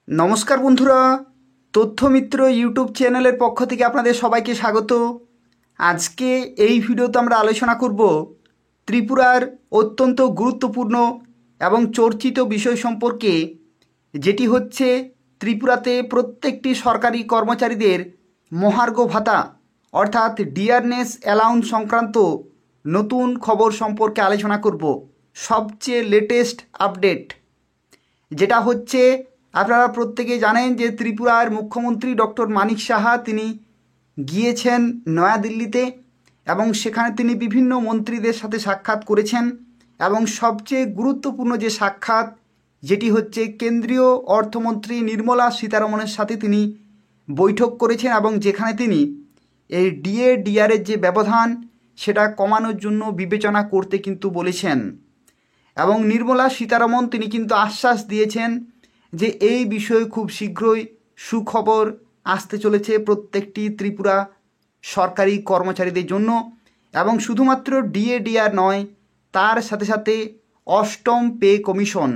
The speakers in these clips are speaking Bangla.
নমস্কার বন্ধুরা, তথ্যমিত্র ইউটিউব চ্যানেলের পক্ষ থেকে আপনাদের সবাইকে স্বাগত। আজকে এই ভিডিওতে আমরা আলোচনা করব ত্রিপুরার অত্যন্ত গুরুত্বপূর্ণ এবং চর্চিত বিষয় সম্পর্কে, যেটি হচ্ছে ত্রিপুরাতে প্রত্যেকটি সরকারি কর্মচারীদের মহার্ঘ ভাতা অর্থাৎ ডিয়ারনেস অ্যালাউন্স সংক্রান্ত নতুন খবর সম্পর্কে আলোচনা করব। সবচেয়ে লেটেস্ট আপডেট যেটা হচ্ছে, আপনারা প্রত্যেকেই জানেন যে ত্রিপুরার মুখ্যমন্ত্রী ডক্টর মানিক সাহা তিনি গিয়েছেন নয়াদিল্লিতে এবং সেখানে তিনি বিভিন্ন মন্ত্রীদের সাথে সাক্ষাৎ করেছেন এবং সবচেয়ে গুরুত্বপূর্ণ যে সাক্ষাৎ, যেটি হচ্ছে কেন্দ্রীয় অর্থমন্ত্রী নির্মলা সীতারমণের সাথে তিনি বৈঠক করেছেন এবং যেখানে তিনি এই ডিএর যে ব্যবধান সেটা কমানোর জন্য বিবেচনা করতে কিন্তু বলেছেন। এবং নির্মলা সীতারমণ তিনি কিন্তু আশ্বাস দিয়েছেন যে এই বিষয়ে খুব শীঘ্রই সুখবর আসতে চলেছে প্রত্যেকটি ত্রিপুরা সরকারি কর্মচারীদের জন্য। এবং শুধুমাত্র ডিআর নয়, তার সাথে সাথে অষ্টম পে কমিশন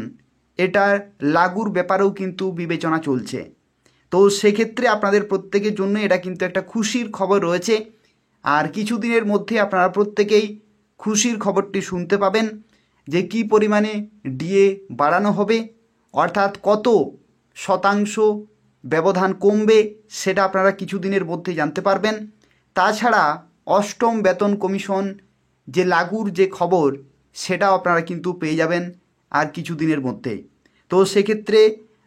এটার লাগুর ব্যাপারেও কিন্তু বিবেচনা চলছে। তো সেক্ষেত্রে আপনাদের প্রত্যেকের জন্য এটা কিন্তু একটা খুশির খবর রয়েছে। আর কিছুদিনের মধ্যে আপনারা প্রত্যেকেই খুশির খবরটি শুনতে পাবেন যে কী পরিমাণে ডিএ বাড়ানো হবে, অর্থাৎ কত শতাংশ ব্যবধান কমবে, সেটা আপনারা কিছুদিনের মধ্যে জানতে পারবেন। তাছাড়া অষ্টম বেতন কমিশন যে লাগুর যে খবর, সেটাও আপনারা কিন্তু পেয়ে যাবেন আর কিছুদিনের মধ্যে। তো সেক্ষেত্রে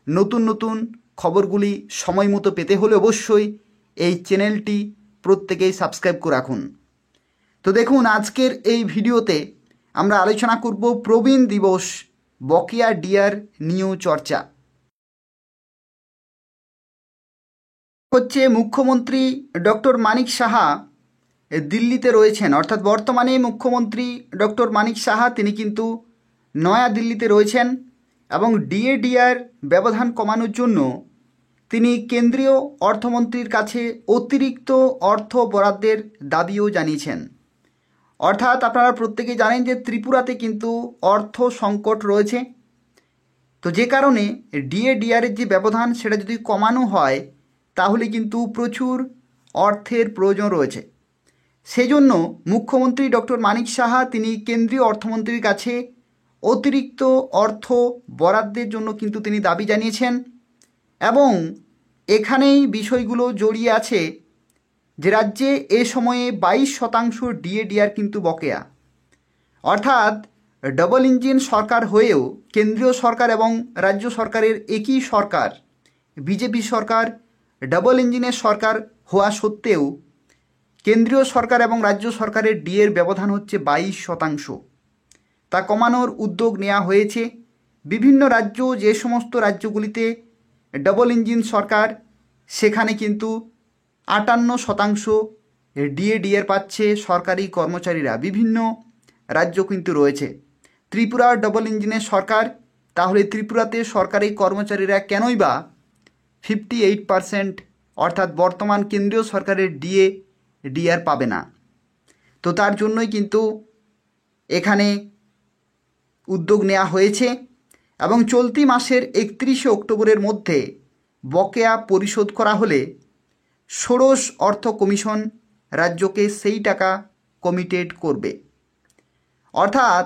নতুন নতুন খবরগুলি সময় মতো পেতে হলে অবশ্যই এই চ্যানেলটি প্রত্যেকেই সাবস্ক্রাইব করে রাখুন। তো দেখুন, আজকের এই ভিডিওতে আমরা আলোচনা করব প্রবীণ দিবস বকেয়া ডিআর নিয়েও চর্চা হচ্ছে। মুখ্যমন্ত্রী ডক্টর মানিক সাহা দিল্লিতে রয়েছেন, অর্থাৎ বর্তমানে মুখ্যমন্ত্রী ডক্টর মানিক সাহা তিনি কিন্তু নয়া দিল্লিতে রয়েছেন এবং ডিআর ব্যবধান কমানোর জন্য তিনি কেন্দ্রীয় অর্থমন্ত্রীর কাছে অতিরিক্ত অর্থ বরাদ্দের দাবিও জানিয়েছেন। অর্থাৎ আপনারা প্রত্যেকেই জানেন যে ত্রিপুরাতে কিন্তু অর্থ সংকট রয়েছে। তো যে কারণে ডিআরের যে ব্যবধান সেটা যদি কমানো হয় তাহলে কিন্তু প্রচুর অর্থের প্রয়োজন রয়েছে। সেজন্য মুখ্যমন্ত্রী ডক্টর মানিক সাহা তিনি কেন্দ্রীয় অর্থমন্ত্রীর কাছে অতিরিক্ত অর্থ বরাদ্দের জন্য কিন্তু তিনি দাবি জানিয়েছেন। এবং এখানেই বিষয়গুলো জড়িয়ে আছে যে রাজ্যে এ সময়ে 22% ডিআর কিন্তু বকেয়া। অর্থাৎ ডবল ইঞ্জিন সরকার হয়েও কেন্দ্রীয় সরকার এবং রাজ্য সরকারের একই সরকার, বিজেপি সরকার ডবল ইঞ্জিনের সরকার হওয়া সত্ত্বেও কেন্দ্রীয় সরকার এবং রাজ্য সরকারের ডিএর ব্যবধান হচ্ছে 22%। তা কমানোর উদ্যোগ নেওয়া হয়েছে। বিভিন্ন রাজ্য, যে সমস্ত রাজ্যগুলিতে ডবল ইঞ্জিন সরকার, সেখানে কিন্তু 58% ডিএর পাচ্ছে সরকারি কর্মচারীরা। বিভিন্ন রাজ্য কিন্তু রয়েছে। ত্রিপুরার ডবল ইঞ্জিনের সরকার, তাহলে ত্রিপুরাতে সরকারি কর্মচারীরা কেনই বা 58% অর্থাৎ বর্তমান কেন্দ্রীয় সরকারের ডিআর পাবে না? তো তার জন্যই কিন্তু এখানে উদ্যোগ নেওয়া হয়েছে এবং চলতি মাসের 31 অক্টোবরের মধ্যে বকেয়া পরিশোধ করা হলে ষোড়শ অর্থ কমিশন রাজ্যকে সেই টাকা কমিটেড করবে। অর্থাৎ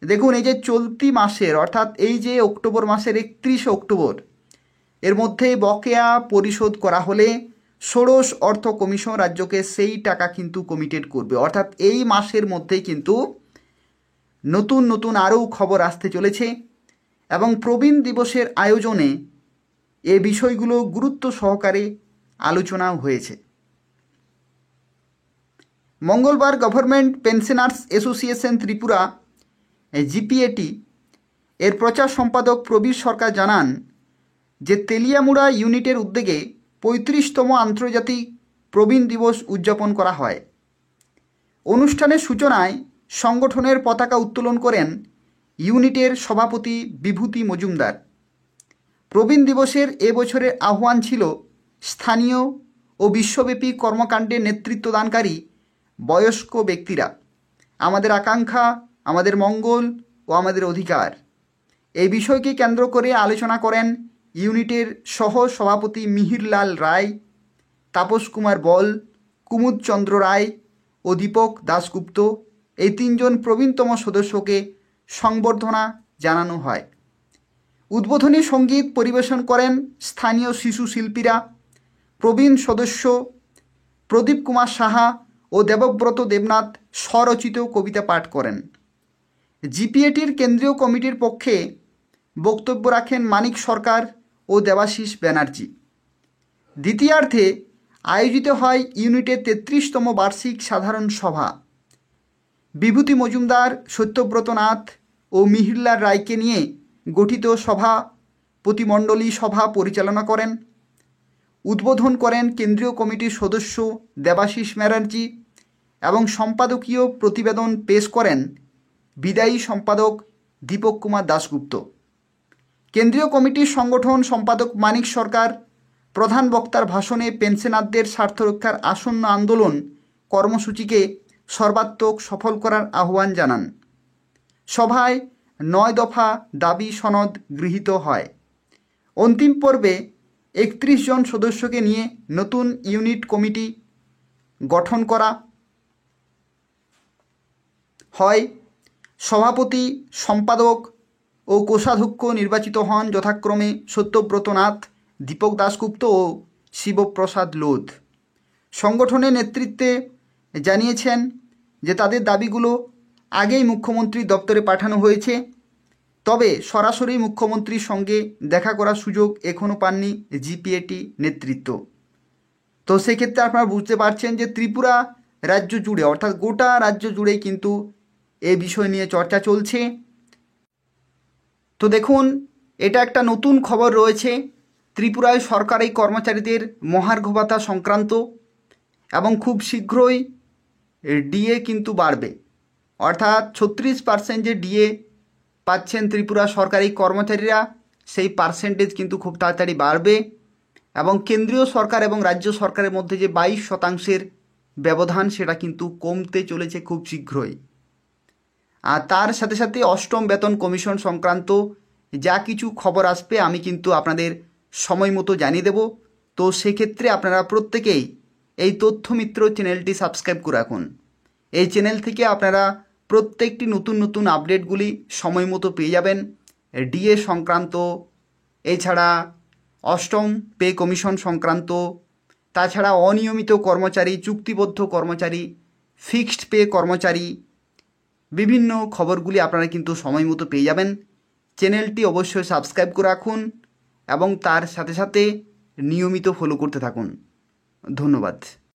দেখুন, এই যে চলতি মাসের, অর্থাৎ এই যে অক্টোবর মাসের 31 অক্টোবর এর মধ্যে বকেয়া পরিশোধ করা হলে ষোড়শ অর্থ কমিশন রাজ্যকে সেই টাকা কিন্তু কমিটেড করবে। অর্থাৎ এই মাসের মধ্যেই কিন্তু নতুন নতুন আরও খবর আসতে চলেছে এবং প্রবীণ দিবসের আয়োজনে এ বিষয়গুলো গুরুত্ব সহকারে আলোচনাও হয়েছে। মঙ্গলবার গভর্নমেন্ট পেনশনার্স অ্যাসোসিয়েশন ত্রিপুরা জিপিএটি এর প্রচার সম্পাদক প্রবীর সরকার জানান যে তেলিয়ামুড়া ইউনিটের উদ্যোগে 35তম আন্তর্জাতিক প্রবীণ দিবস উদযাপন করা হয়। অনুষ্ঠানের সূচনায় সংগঠনের পতাকা উত্তোলন করেন ইউনিটের সভাপতি বিভূতি মজুমদার। প্রবীণ দিবসের এবছরের আহ্বান ছিল স্থানীয় ও বিশ্বব্যাপী কর্মকাণ্ডে নেতৃত্বদানকারী বয়স্ক ব্যক্তিরা। আমাদের আকাঙ্ক্ষা, আমাদের মঙ্গল ও আমাদের অধিকার, এই বিষয়কে কেন্দ্র করে আলোচনা করেন ইউনিটের সহ সভাপতি মিহিরলাল রায়, তাপস কুমার বল, কুমুদ চন্দ্র রায় ও দীপক দাশগুপ্ত, এই তিনজন প্রবীণতম সদস্যকে সংবর্ধনা জানানো হয়। উদ্বোধনী সঙ্গীত পরিবেশন করেন স্থানীয় শিশু শিল্পীরা। প্রবীণ সদস্য প্রদীপ কুমার সাহা ও দেবব্রত দেবনাথ স্বরচিত কবিতা পাঠ করেন। জিপিএটির কেন্দ্রীয় কমিটির পক্ষে বক্তব্য রাখেন মানিক সরকার ও দেবাশিস ব্যানার্জি। দ্বিতীয়ার্ধে আয়োজিত হয় ইউনিটের 33তম বার্ষিক সাধারণ সভা। বিভূতি মজুমদার, সত্যব্রত নাথ ও মিহিরলাল রায়কে নিয়ে গঠিত সভা প্রতিমণ্ডলী সভা পরিচালনা করেন। উদ্বোধন করেন কেন্দ্রীয় কমিটির সদস্য দেবাশিস ব্যানার্জি এবং সম্পাদকীয় প্রতিবেদন পেশ করেন বিদায়ী সম্পাদক দীপক কুমার দাশগুপ্ত। কেন্দ্রীয় কমিটির সংগঠন সম্পাদক মানিক সরকার প্রধান বক্তার ভাষণে পেনশনারদের স্বার্থ রক্ষার আসন্ন আন্দোলন কর্মসূচিকে সর্বাত্মক সফল করার আহ্বান জানান। সভায় 9 দফা দাবি সনদ গৃহীত হয়। অন্তিম পর্বে 31 জন সদস্যকে নিয়ে নতুন ইউনিট কমিটি গঠন করা হয়। সভাপতি, সম্পাদক ও কোষাধ্যক্ষ নির্বাচিত হন যথাক্রমে সত্যব্রত নাথ, দীপক দাশগুপ্ত ও শিবপ্রসাদ লোধ। সংগঠনের নেতৃত্বে জানিয়েছেন যে তাদের দাবিগুলো আগেই মুখ্যমন্ত্রীর দপ্তরে পাঠানো হয়েছে, তবে সরাসরি মুখ্যমন্ত্রীর সঙ্গে দেখা করার সুযোগ এখনও পাননি জিপিএটি নেতৃত্ব। তো সেক্ষেত্রে আপনারা বুঝতে পারছেন যে ত্রিপুরা রাজ্য জুড়ে, অর্থাৎ গোটা রাজ্য জুড়েই কিন্তু এই বিষয় নিয়ে চর্চা চলছে। তো দেখুন, এটা একটা নতুন খবর রয়েছে ত্রিপুরায় সরকারি কর্মচারীদের মহার্ঘ ভাতা সংক্রান্ত, এবং খুব শীঘ্রই ডিএ কিন্তু বাড়বে। অর্থাৎ 36% যে ডিএ পাচ্ছেন ত্রিপুরা সরকারি কর্মচারীরা, সেই পার্সেন্টেজ কিন্তু খুব তাড়াতাড়ি বাড়বে। এবং কেন্দ্রীয় সরকার এবং রাজ্য সরকারের মধ্যে যে 22% ব্যবধান, সেটা কিন্তু কমতে চলেছে খুব শীঘ্রই। আর তার সাথে সাথে অষ্টম বেতন কমিশন সংক্রান্ত যা কিছু খবর আসবে আমি কিন্তু আপনাদের সময় মতো জানিয়ে দেব। তো সেক্ষেত্রে আপনারা প্রত্যেকেই এই তথ্যমিত্র চ্যানেলটি সাবস্ক্রাইব করে রাখুন। এই চ্যানেল থেকে আপনারা প্রত্যেকটি নতুন নতুন আপডেটগুলি সময় মতো পেয়ে যাবেন। ডিএ সংক্রান্ত, এছাড়া অষ্টম পে কমিশন সংক্রান্ত, তাছাড়া অনিয়মিত কর্মচারী, চুক্তিবদ্ধ কর্মচারী, ফিক্সড পে কর্মচারী, বিভিন্ন খবরগুলি আপনারা কিন্তু সময় মতো পেয়ে যাবেন। চ্যানেলটি অবশ্যই সাবস্ক্রাইব করে রাখুন এবং তার সাথে সাথে নিয়মিত ফলো করতে থাকুন। ধন্যবাদ।